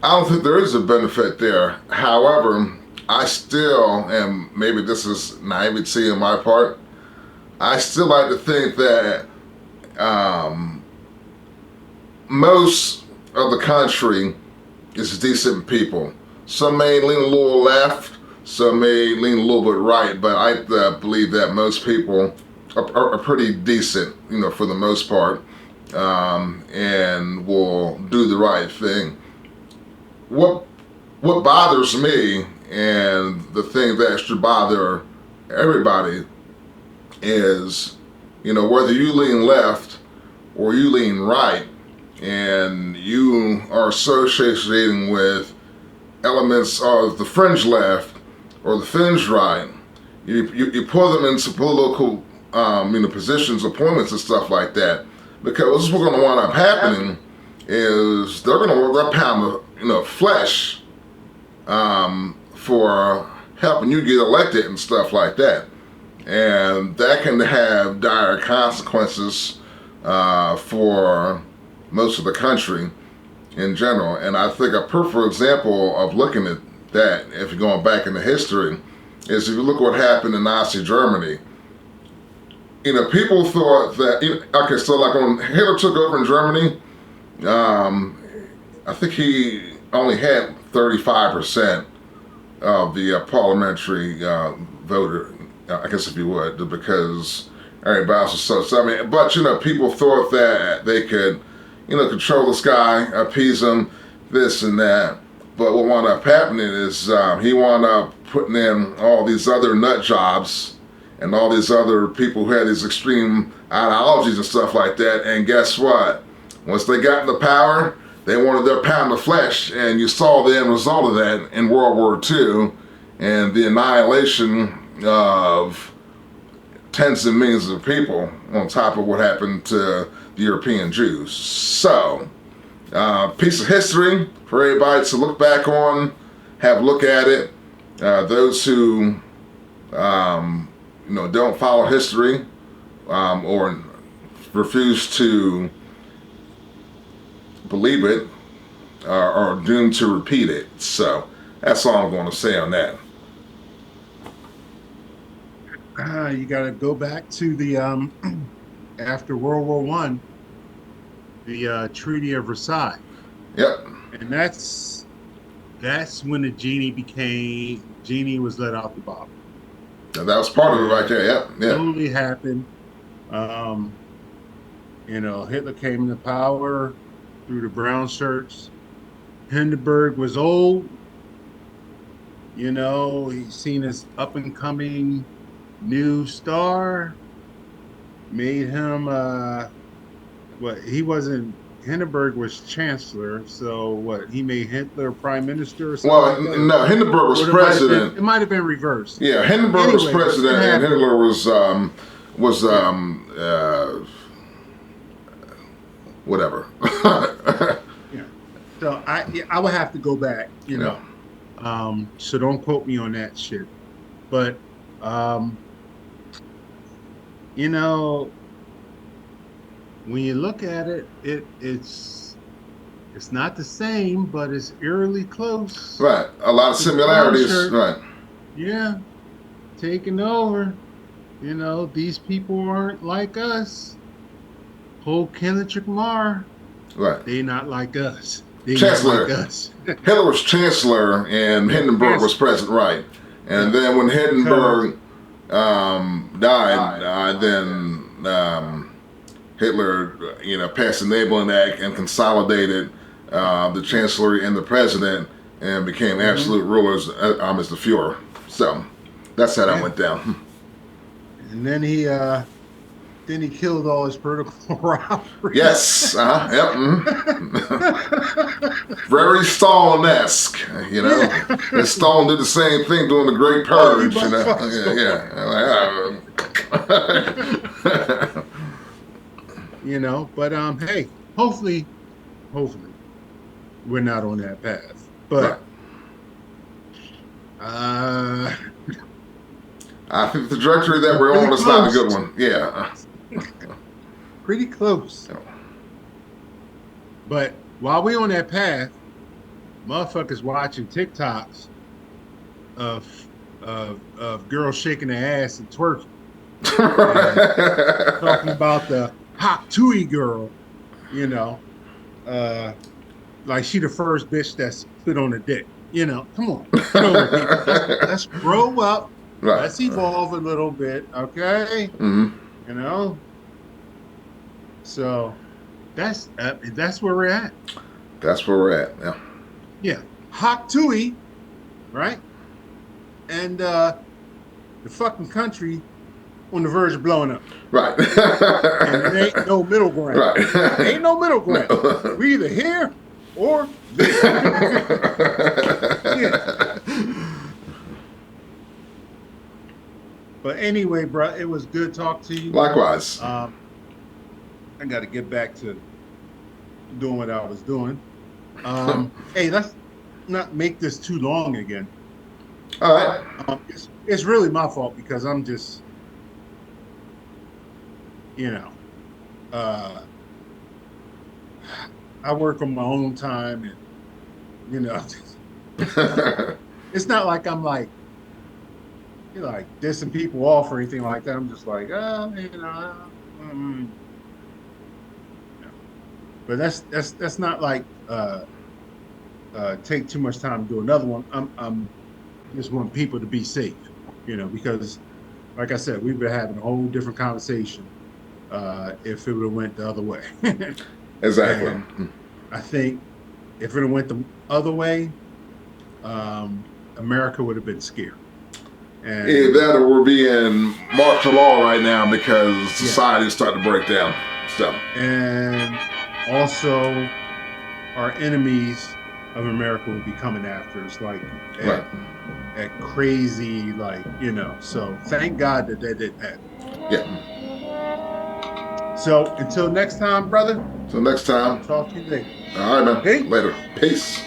I don't think there is a benefit there. However, I still, and maybe this is naivety on my part, I still like to think that most of the country is decent people. Some may lean a little left, some may lean a little bit right, but I believe that most people are pretty decent, for the most part, and will do the right thing. What bothers me, and the thing that should bother everybody, is, whether you lean left or you lean right, and you are associating with elements of the fringe left or the fringe right, you pull them into political positions, appointments, and stuff like that. Because what's going to wind up happening is they're going to work that pound of flesh for helping you get elected and stuff like that. And that can have dire consequences for most of the country in general. And I think a perfect example of looking at that, if you're going back into history, is if you look what happened in Nazi Germany. People thought that, okay, so like when Hitler took over in Germany, I think he only had 35% of the parliamentary voter, I guess if you would, because everybody else was so, but people thought that they could, control this guy, appease him, this and that. But what wound up happening is he wound up putting in all these other nut jobs and all these other people who had these extreme ideologies and stuff like that. And guess what? Once they got into power, they wanted their pound of flesh. And you saw the end result of that in World War II and the annihilation of tens of millions of people on top of what happened to the European Jews. So, piece of history for everybody to look back on, have a look at it. Those who don't follow history or refuse to believe it are doomed to repeat it. So that's all I'm going to say on that. You got to go back to the after World War I, the Treaty of Versailles. Yep. And that's when the genie was let out the bottle. That was part of it right there. Yeah. It totally happened. Hitler came into power through the brown shirts. Hindenburg was old. He's seen as up and coming new star. Made him Hindenburg was chancellor, so he made Hitler prime minister or something? Well, no, Hindenburg was president. It might have been reversed. Yeah, Hindenburg was president and Hitler was whatever. Yeah. So I would have to go back, so don't quote me on that shit. But when you look at it, it's not the same, but it's eerily close. Right. A lot of similarities. Right. Yeah. Taking over. These people aren't like us. Whole Kendrick Lamar. Right. They not like us. They Chancellor. not like us. Hitler was chancellor and Hindenburg was president, right? And then when Hindenburg died, then Hitler, passed the Enabling Act and consolidated the chancellery and the president and became absolute rulers as the Fuhrer. So that's how that went down. And then he killed all his political rivals. Yes. Yep. Very Stalin-esque, And Stalin did the same thing during the Great Purge, Yeah. But hey, hopefully we're not on that path. But I think the trajectory that we're on is not a good one. Yeah. Pretty close. But while we on that path, motherfuckers watching TikToks of of girls shaking their ass and twerking and talking about the hot tui girl, you know, uh, like she the first bitch that spit on a dick. Come on, get over it, people. Let's grow up. Right. Let's evolve a little bit, okay? Mm-hmm. You know. So that's where we're at. That's where we're at. Yeah. Yeah, hot tui, right? And the fucking country on the verge of blowing up. Right. And it ain't no middle ground. Right. Ain't no middle ground. No. We either here or there. Yeah. But anyway, bro, it was good talk to you. Likewise. I got to get back to doing what I was doing. Hey, let's not make this too long again. All right. It's really my fault because I'm just, uh, I work on my own time, and it's not like I'm like, dissing people off or anything like that. I'm just like, mm. But that's not like take too much time to do another one. I'm just want people to be safe, because like I said, we've been having a whole different conversation if it would have went the other way. Exactly. And I think if it went the other way, America would have been scared. And Either that or we're being martial law right now because society is starting to break down. So. And also, our enemies of America will be coming after us, like at crazy, So thank God that didn't happen. Yeah. So until next time, brother. Till next time. I'll talk to you later. All right, man. Hey. Later. Peace.